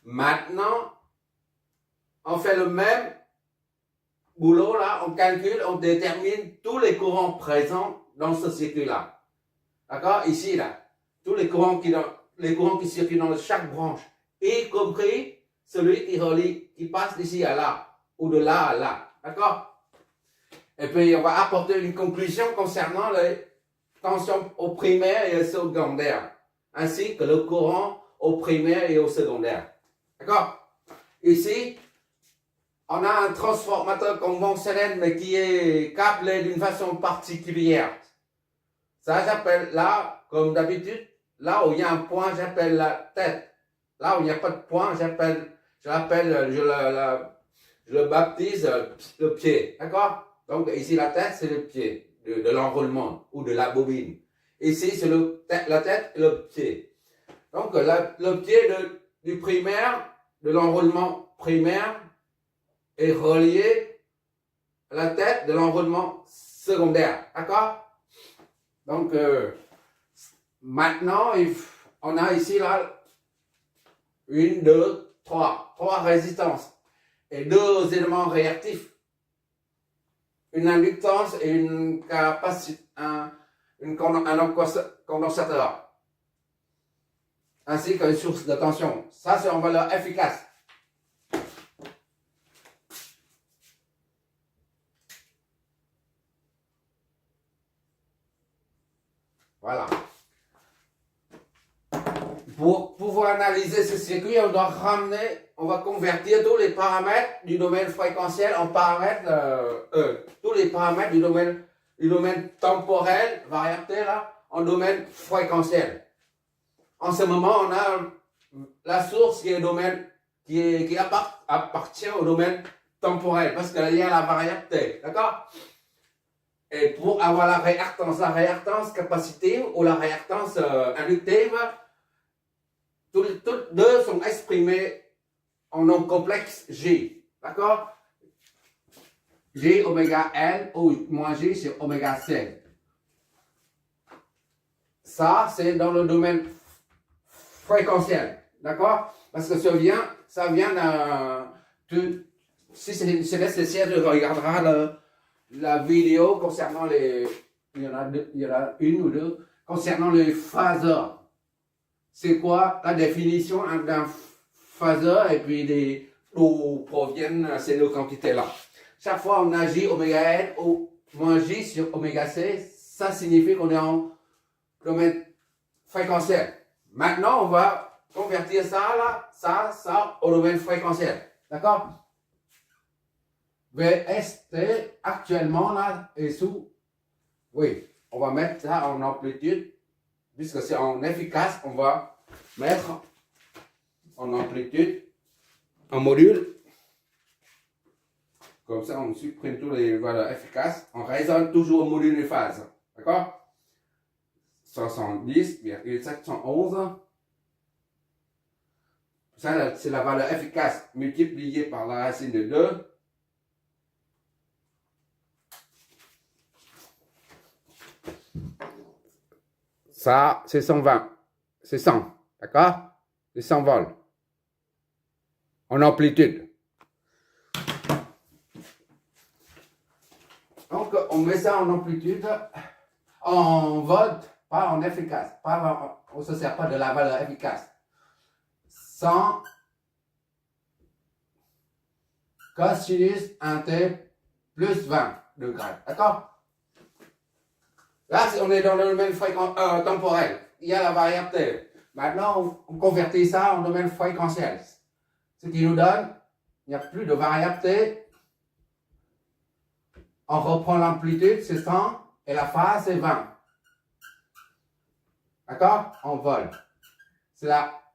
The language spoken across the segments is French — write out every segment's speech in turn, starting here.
Maintenant, on fait le même boulot là, on calcule, on détermine tous les courants présents dans ce circuit-là. D'accord? Ici, là, tous les courants qui circulent dans chaque branche, y compris celui qui passe d'ici à là, ou de là à là. D'accord? Et puis, on va apporter une conclusion concernant les tensions au primaire et au secondaire, ainsi que le courant au primaire et au secondaire. D'accord? Ici, on a un transformateur conventionnel, mais qui est câblé d'une façon particulière. Ça, j'appelle là, comme d'habitude, là où il y a un point, j'appelle la tête. Là où il n'y a pas de point, je le baptise le pied. D'accord? Donc, ici, la tête, c'est le pied de l'enroulement ou de la bobine. Ici, c'est la tête et le pied. Donc, le pied du primaire, de l'enroulement primaire, est relié à la tête de l'enroulement secondaire. D'accord? Donc, maintenant, on a ici, là, 1, 2, 3. 3 résistances et 2 éléments réactifs. Une inductance et une capacité, un condensateur. Ainsi qu'une source de tension. Ça, c'est en valeur efficace. Voilà. Pour pouvoir analyser ce circuit, on va convertir tous les paramètres du domaine fréquentiel en paramètres, tous les paramètres du domaine temporel, variabilité là, en domaine fréquentiel. En ce moment, on a la source qui appartient au domaine temporel, parce qu'il y a la variabilité, d'accord? Et pour avoir la réactance capacitive ou la réactance inductive, toutes deux sont exprimées en nom complexe G. D'accord? G oméga L ou moins G sur oméga C. Ça, c'est dans le domaine fréquentiel. D'accord? Parce que ça vient d'un. Si c'est nécessaire, tu regarderas la vidéo concernant il y en a une ou deux, concernant les phaseurs. C'est quoi la définition d'un phaseur et puis d'où proviennent ces deux quantités-là. Chaque fois on a J oméga N ou moins J sur oméga C, ça signifie qu'on est en domaine fréquentiel. Maintenant, on va convertir ça au domaine fréquentiel. D'accord? VST actuellement là est sous. Oui, on va mettre ça en amplitude. Puisque c'est en efficace, on va mettre en amplitude un module. Comme ça, on supprime tous les valeurs efficaces. On raisonne toujours au module de phase. D'accord? 70,711. Ça, c'est la valeur efficace multipliée par la racine de 2. Ça, c'est 120. C'est 100. D'accord? C'est 100 volts. En amplitude. Donc, on met ça en amplitude, en volts, pas en efficace. On ne se sert pas de la valeur efficace. 100 cosinus 1t plus 20 degrés. D'accord? Là, on est dans le domaine temporel. Il y a la variabilité. Maintenant, on convertit ça en domaine fréquentiel. Ce qui nous donne, il n'y a plus de variabilité. On reprend l'amplitude, c'est 100, et la phase, c'est 20. D'accord? En vol. C'est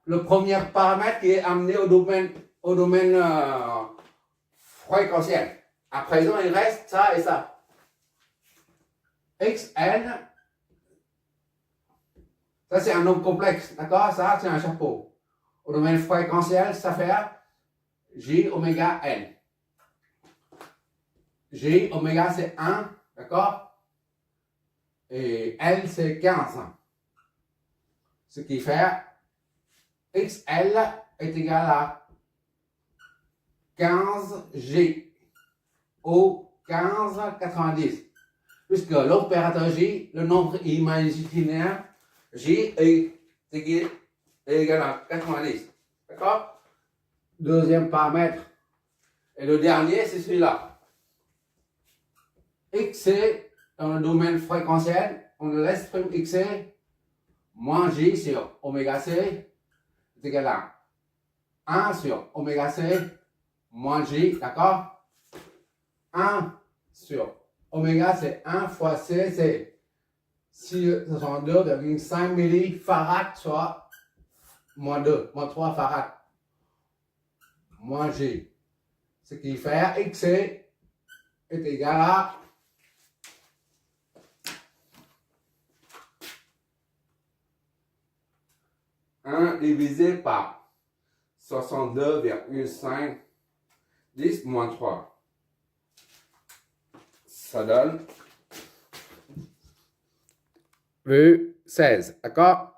le premier paramètre qui est amené au domaine fréquentiel. À présent, il reste ça et ça. Xn, ça c'est un nombre complexe, d'accord? Ça c'est un chapeau. Au domaine fréquentiel, ça fait J oméga N. J oméga c'est 1, d'accord? Et L c'est 15. Ce qui fait XL est égal à 15G au 15,90. Puisque l'opérateur J, le nombre imaginaire J est égal à 90. D'accord? Deuxième paramètre. Et le dernier, c'est celui-là. XC, dans le domaine fréquentiel, on l'exprime XC moins J sur oméga C est égal à 1 sur oméga C moins J, d'accord? 1 sur oméga, c'est 1 fois C, c'est 62,5 millifarad, soit moins 2, moins 3 farad, moins J. Ce qui fait XC est égal à 1 divisé par 62,5 10 moins 3. Ça donne 16, d'accord?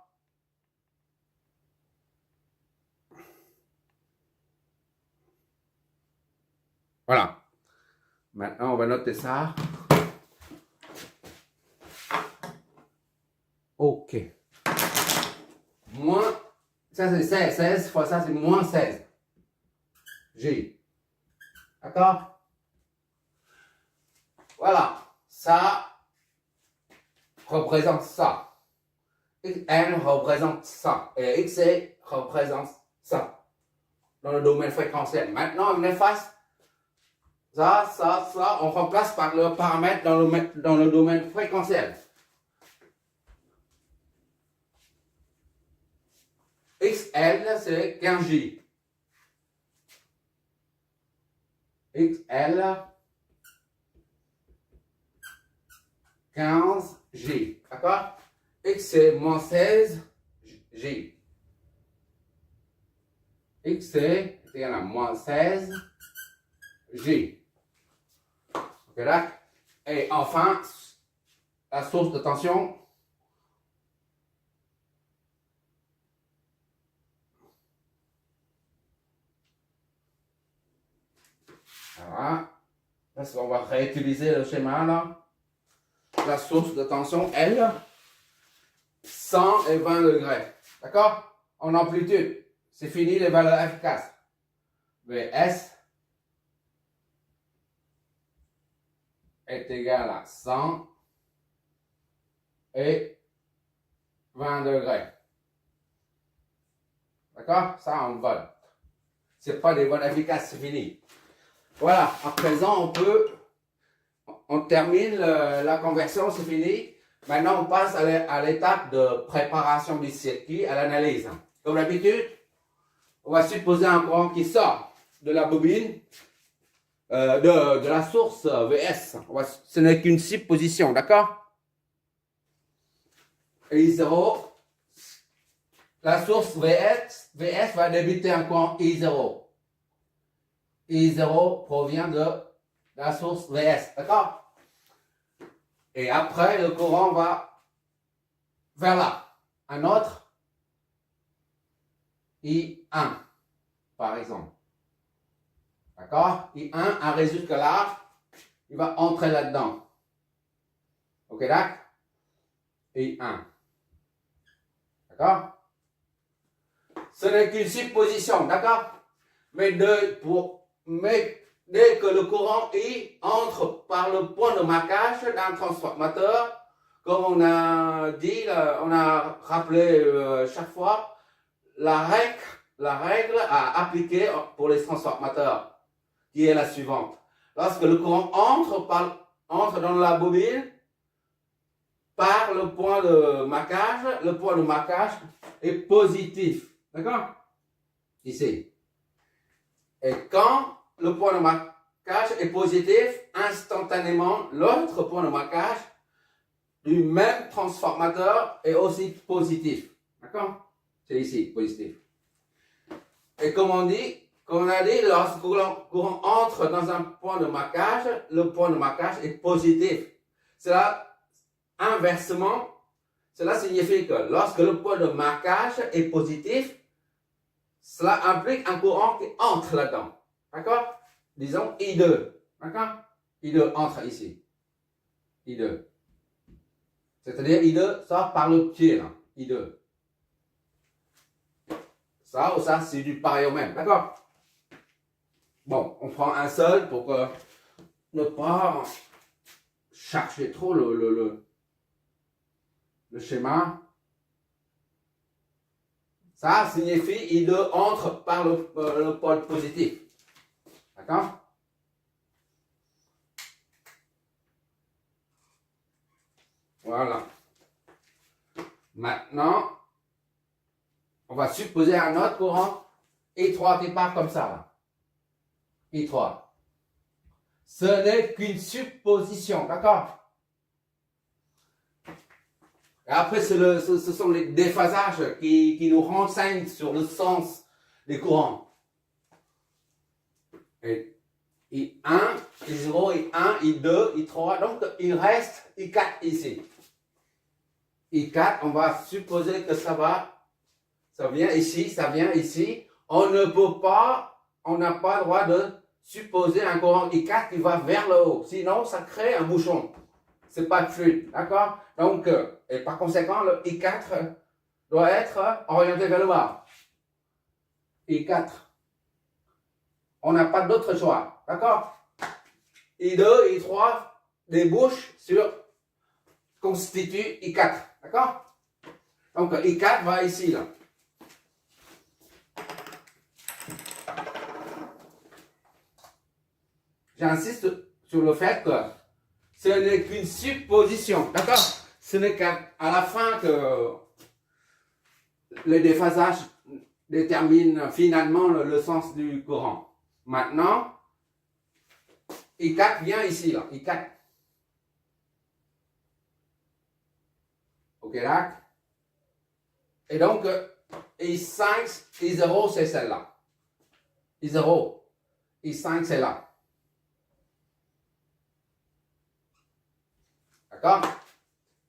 Voilà. Maintenant, on va noter ça. OK. Moins, ça c'est 16. 16 fois ça, c'est moins 16. G. D'accord? Voilà. Ça représente ça. N représente ça. Et XC représente ça. Dans le domaine fréquentiel. Maintenant, on efface ça. On remplace par le paramètre dans le domaine fréquentiel. XL, c'est 15J. XL, 15J. D'accord? X, c'est moins 16J. X, c'est égal à moins 16J. Ok, là? Et enfin, la source de tension. Voilà. Parce qu'on va réutiliser le schéma là. La source de tension, L, 120 degrés. D'accord? En amplitude. C'est fini les valeurs efficaces. Vs est égal à 100 et 20 degrés. D'accord? Ça en vote. C'est pas des votes efficaces, c'est fini. Voilà, à présent on termine la conversion, c'est fini. Maintenant on passe à l'étape de préparation du circuit, à l'analyse. Comme d'habitude, on va supposer un courant qui sort de la bobine, de la source VS. Ce n'est qu'une supposition, d'accord? I0, la source VS va débuter un courant I0. I0 provient de la source VS, d'accord? Et après, le courant va vers là. Un autre I1, par exemple. D'accord? I1, un résultat là, il va entrer là-dedans. Ok, d'accord? I1. D'accord? Ce n'est qu'une supposition, d'accord? Mais dès que le courant I entre par le point de marquage d'un transformateur, comme on a dit, on a rappelé chaque fois, la règle à appliquer pour les transformateurs, qui est la suivante. Lorsque le courant entre dans la bobine, par le point de marquage est positif. D'accord? Ici. Et quand le point de marquage est positif, instantanément, l'autre point de marquage du même transformateur est aussi positif. D'accord? C'est ici, positif. Et comme on a dit, lorsque le courant entre dans un point de marquage, le point de marquage est positif. Cela, inversement, cela signifie que lorsque le point de marquage est positif, cela implique un courant qui entre là-dedans. D'accord? Disons I2. D'accord? I2 entre ici. I2. C'est-à-dire I2 sort par le pied, là. I2. Ça ou ça, c'est du pareil au même. D'accord? Bon, on prend un seul pour que ne pas chercher trop le schéma. Ça signifie I2 entre par le pôle positif. D'accord? Voilà. Maintenant, on va supposer un autre courant I3 qui part comme ça. Là. I3. Ce n'est qu'une supposition. D'accord? Et après, ce sont les déphasages qui nous renseignent sur le sens des courants. Et I1, I0, I1, I2, I3. Donc, il reste I4 ici. I4, on va supposer que ça vient ici, ça vient ici. On ne peut pas, on n'a pas le droit de supposer un courant I4 qui va vers le haut. Sinon, ça crée un bouchon. C'est pas fluide, d'accord? Donc, et par conséquent, le I4 doit être orienté vers le bas. I4. On n'a pas d'autre choix, d'accord? I2, I3 débouche sur, constitue I4, d'accord? Donc, I4 va ici, là. J'insiste sur le fait que ce n'est qu'une supposition, d'accord? Ce n'est qu'à la fin que le déphasage détermine finalement le sens du courant. Maintenant, I4 vient ici, là, I4. Ok, là. Et donc, I5, I0, c'est celle-là. I0, I5, c'est là. D'accord?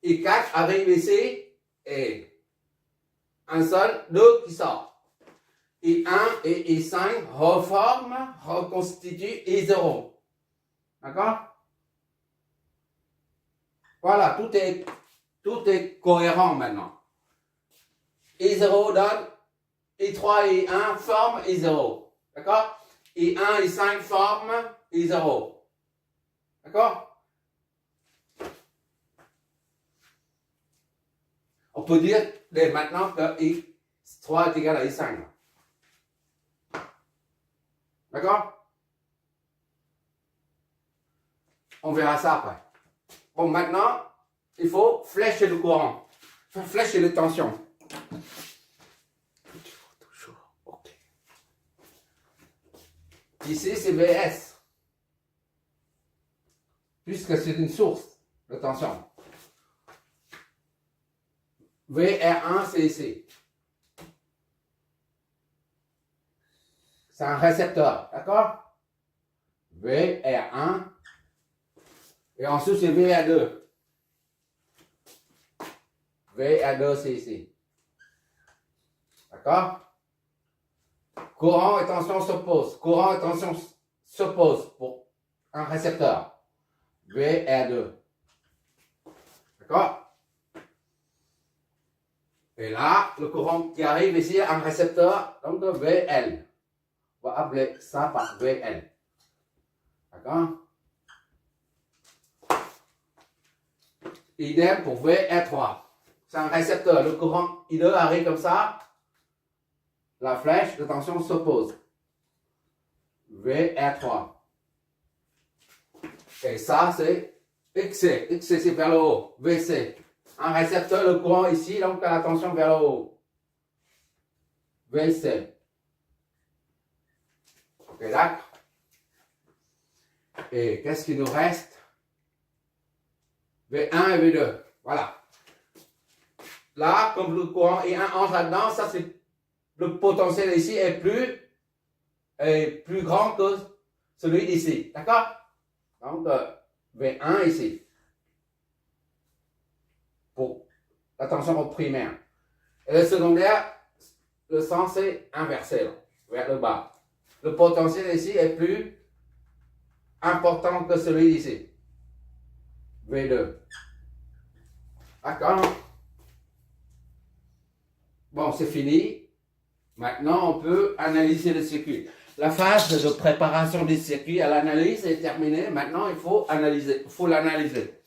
I4 arrive ici et un seul, deux qui sort. I1 et I5 reforment, reconstituent I0. D'accord? Voilà, tout est cohérent maintenant. I0 donne I3 et I1 forment I0. D'accord? I1 et I5 forment I0. D'accord? On peut dire dès maintenant que I3 est égal à I5. D'accord? On verra ça après. Bon, maintenant, il faut flécher le courant. Il faut flécher les tensions. Toujours. Ok. Ici, c'est VS. Puisque c'est une source de tension. VR1, c'est ici. C'est un récepteur, d'accord? VR1. Et ensuite, c'est VR2. VR2, c'est ici. D'accord? Courant et tension s'opposent. Courant et tension s'opposent pour un récepteur. VR2. D'accord? Et là, le courant qui arrive ici, un récepteur, donc VL. On va appeler ça par VL. D'accord? Idem pour VR3. C'est un récepteur. Le courant I2 arrive comme ça. La flèche de tension s'oppose. VR3. Et ça, c'est XC. XC, c'est vers le haut. VC. Un récepteur, le courant ici, donc à la tension vers le haut. VC. Ok, d'accord. Et qu'est-ce qu'il nous reste? V1 et V2. Voilà. Là, comme le courant I1 entre là-dedans, ça c'est le potentiel ici est plus grand que celui d'ici. D'accord? Donc, V1 ici. Pour la tension au primaire. Et le secondaire, le sens est inversé, là, vers le bas. Le potentiel ici est plus important que celui d'ici. V2. D'accord? Bon, c'est fini. Maintenant, on peut analyser le circuit. La phase de préparation du circuit à l'analyse est terminée. Maintenant, il faut analyser. Il faut l'analyser.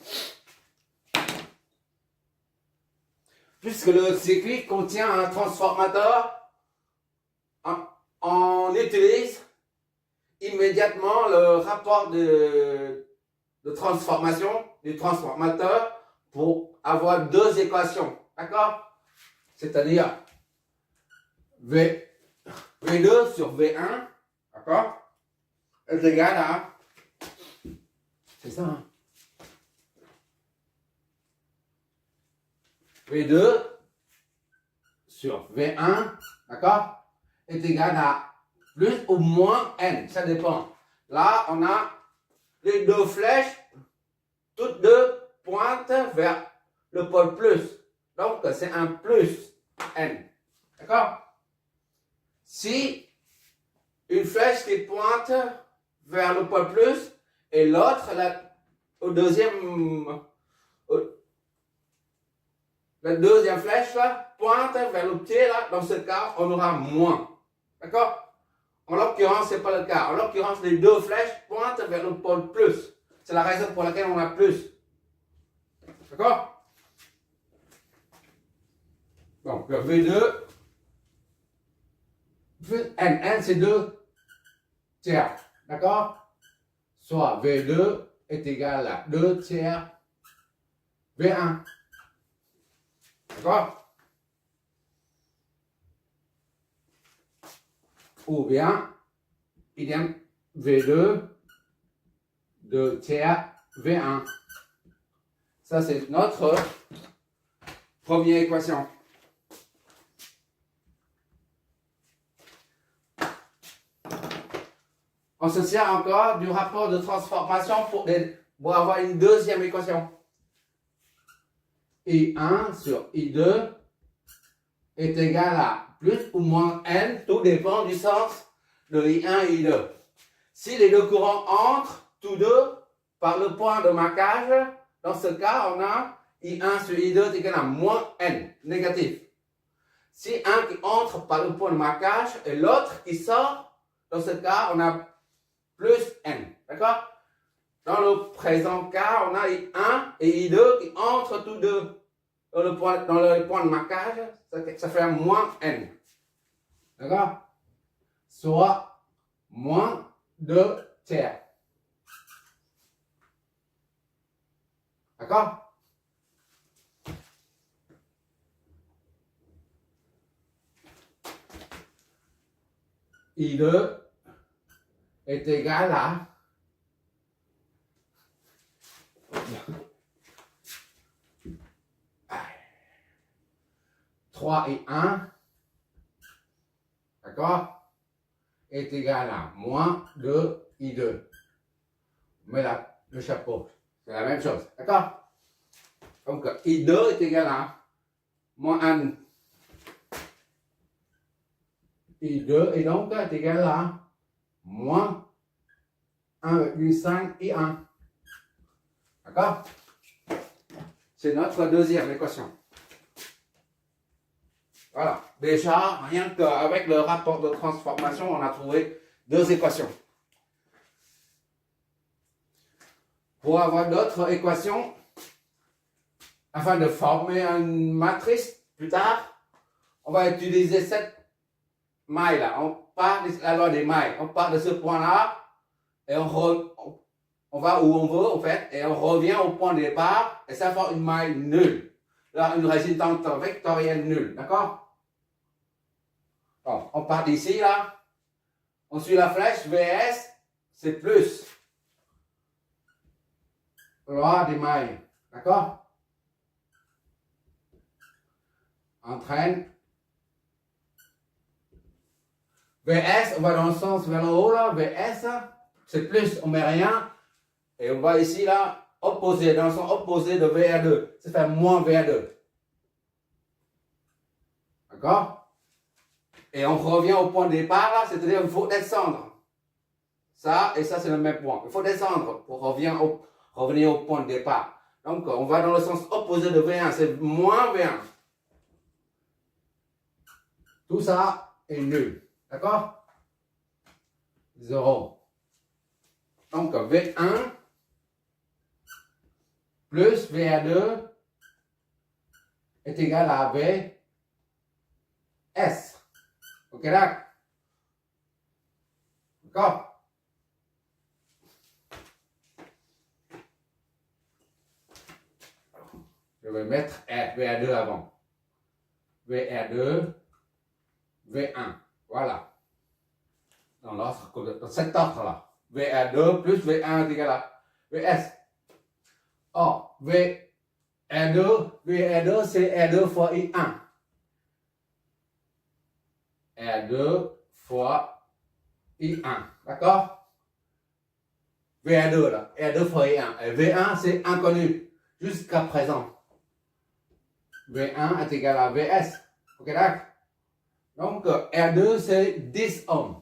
Puisque le circuit contient un transformateur, on utilise immédiatement le rapport de transformation du transformateur pour avoir deux équations. D'accord? C'est-à-dire V2 sur V1, d'accord, est égal à, c'est ça, hein? V2 sur V1, d'accord, est égal à plus ou moins N, ça dépend. Là, on a les deux flèches, toutes deux pointent vers le pôle plus. Donc, c'est un plus N. D'accord? Si une flèche qui pointe vers le pôle plus et l'autre, la deuxième flèche là, pointe vers le pied, là, dans ce cas, on aura moins. D'accord? En l'occurrence, ce n'est pas le cas. En l'occurrence, les deux flèches pointent vers le pôle plus. C'est la raison pour laquelle on a plus. D'accord? Donc, V2, N c'est 2 tiers. D'accord? Soit V2 est égal à 2 tiers V1. D'accord? Ou bien, idem V2, 2 tiers V1. Ça, c'est notre première équation. On se sert encore du rapport de transformation pour avoir une deuxième équation. I1 sur I2 est égal à plus ou moins N, tout dépend du sens de I1 et I2. Si les deux courants entrent, tous deux, par le point de marquage, dans ce cas, on a I1 sur I2 est égal à moins N, négatif. Si un qui entre par le point de marquage et l'autre qui sort, dans ce cas, on a plus N. D'accord? Dans le présent cas, on a I1 et I2 qui entrent tous deux dans le point de marquage, ça fait moins N. D'accord? Soit moins 2 tiers. D'accord? I2 est égal à 3 et 1, d'accord, est égal à moins 2 I2. On met le chapeau, c'est la même chose, d'accord? Donc I2 est égal à moins 1 I2 et donc est égal à moins 1,5 I1. D'accord? C'est notre deuxième équation. Voilà. Déjà, rien qu'avec le rapport de transformation, on a trouvé deux équations. Pour avoir d'autres équations, afin de former une matrice plus tard, on va utiliser cette maille-là. On part de la loi des mailles. On part de ce point-là et on va où on veut, en fait, et on revient au point de départ, et ça fait une maille nulle. Là, une résultante vectorielle nulle, d'accord? Bon, on part d'ici, là. On suit la flèche, VS, c'est plus. Loi des mailles, d'accord? Entraîne. VS, on va dans le sens vers le haut, là. VS, c'est plus, on met rien. Et on va ici, là, opposé, dans le sens opposé de VA2. Ça fait moins VA2. D'accord? Et on revient au point de départ là, c'est-à-dire qu'il faut descendre. Ça et ça, c'est le même point. Il faut descendre pour revenir au point de départ. Donc, on va dans le sens opposé de V1, c'est moins V1. Tout ça est nul. D'accord? 0. Donc, V1 plus VA2 est égal à VS. Ok, d'accord? D'accord? Je vais mettre VA2 avant. VA2, V1. Voilà. Dans cet ordre-là. VA2 plus V1 est égal à VS. Or, VA2 c'est R2 fois I1. R2 fois I1. D'accord? VA2 là. R2 fois I1. Et V1 c'est inconnu jusqu'à présent. V1 est égal à VS. Ok, d'accord? Donc, R2 c'est 10 ohms.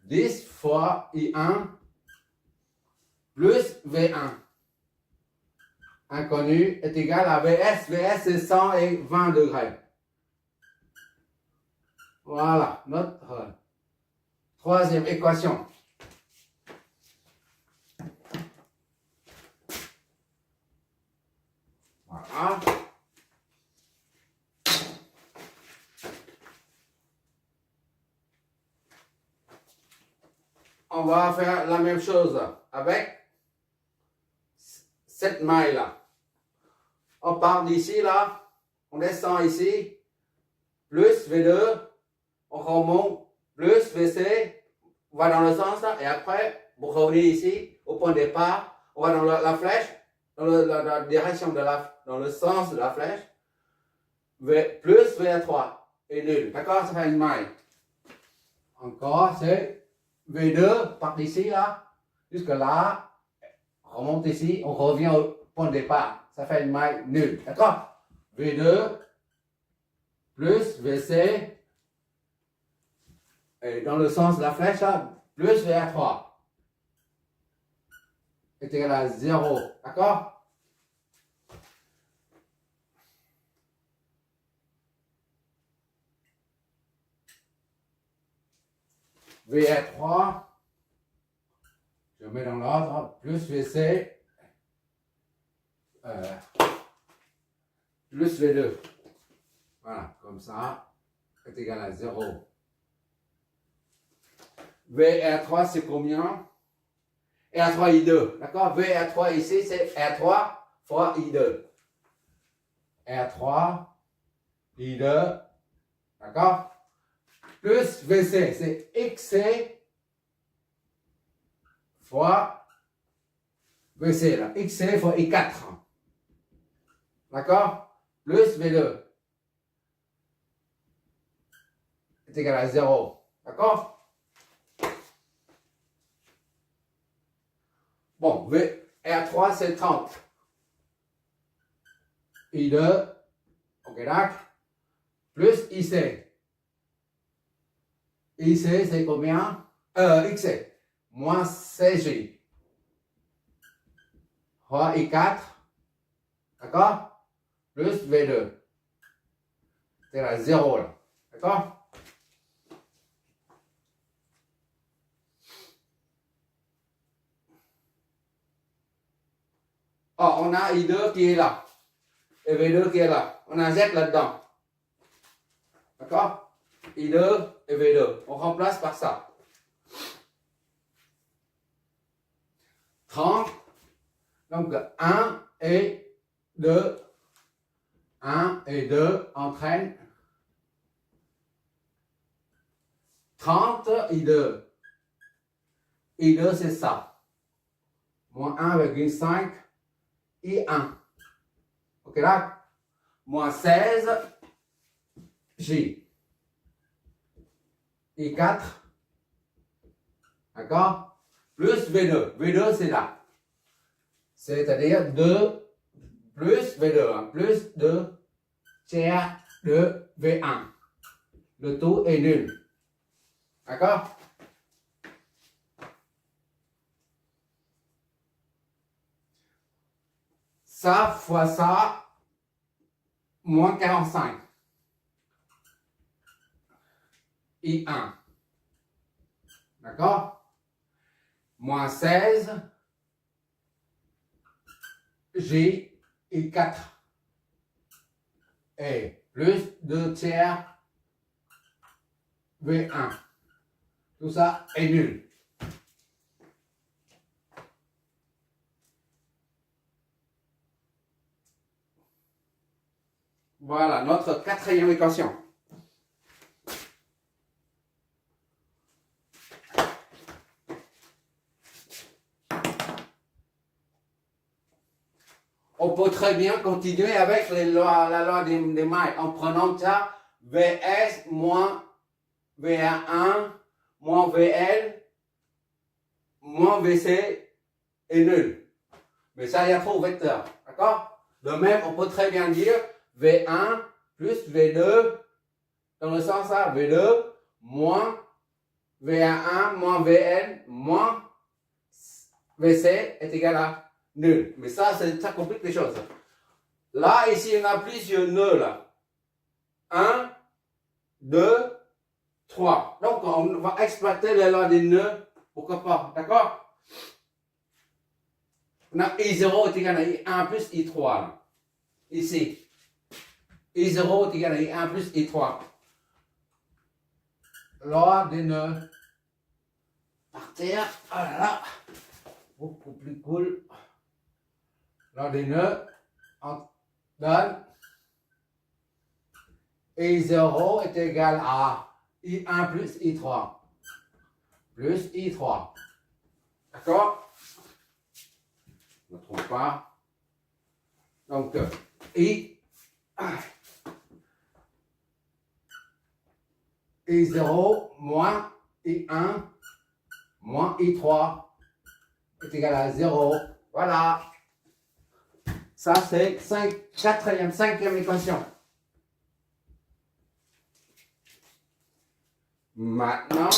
10 fois I1 plus V1 inconnu est égal à VS. VS c'est 120 degrés. Voilà, notre troisième équation. Voilà. On va faire la même chose avec cette maille là. On part d'ici là, on descend ici, plus V2, on remonte, plus VC, on va dans le sens là, et après, pour revenir ici, au point de départ, on va dans la flèche, dans la direction dans le sens de la flèche, plus VA3 est nul, d'accord, ça fait une maille. Encore, c'est V2 part d'ici là, jusque là, on remonte ici, on revient au point de départ. Ça fait une maille nulle. D'accord? V2 plus VC, et dans le sens de la flèche là, plus VA3 est égal à 0. D'accord? VA3, je mets dans l'ordre, plus VC, plus V2. Voilà, comme ça, est égal à 0. VR3, c'est combien? R3, I2. D'accord? VR3 ici, c'est R3 fois I2. R3, I2. D'accord? Plus VC, c'est XC fois VC, là. XC fois I4. D'accord? Plus V2 est égal à 0. D'accord? Bon, R3 c'est 30. I2, ok d'accord? Plus IC. IC c'est combien? XC. Moins CJ. Fois I4. D'accord? Plus V2. C'est la 0 là. D'accord? Oh, on a I2 qui est là. Et V2 qui est là. On a Z là-dedans. D'accord? I2 et V2. On remplace par ça. 30. Donc 1 et 2. 1 et 2 entraînent 30 I2. I2 c'est ça. Moins 1,5 I1. Ok là? Moins 16 J. I4. D'accord? Plus V2. V2 c'est là. C'est-à-dire 2 plus V2. Plus 2 tiers de V1. le tout est nul. D'accord? Ça fois ça, moins 45. I1. D'accord? Moins 16. J, I4. Et plus 2 tiers V1. Tout ça est nul. Voilà notre quatrième équation. On peut très bien continuer avec la loi des mailles en prenant ça VS moins VA1 moins VL moins VC est nul. Mais ça, il y a trop vecteur. D'accord? De même, on peut très bien dire V1 plus V2 dans le sens là, V2 moins VA1 moins VL moins VC est égal à nul. Mais ça complique les choses. Là, ici, on a plusieurs nœuds là. 1, 2, 3. Donc, on va exploiter la loi des nœuds. Pourquoi pas? D'accord? On a I0 est égal à I1 plus I3 là. Ici. I0 est égal à I1 plus I3. Loi des nœuds. Par terre. Oh là là. Beaucoup plus cool. Loi des nœuds. On donne. I0 est égal à I1 plus I3. Plus I3. D'accord? Je ne me trompe pas. Donc, I0 moins I1 moins I3 est égal à 0. Voilà. Ça, c'est cinquième équation. Maintenant,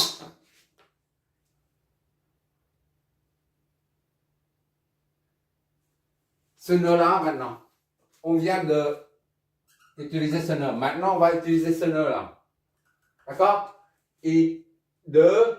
ce nœud-là, maintenant, on vient d'utiliser ce nœud. Maintenant, on va utiliser ce nœud-là. D'accord? I2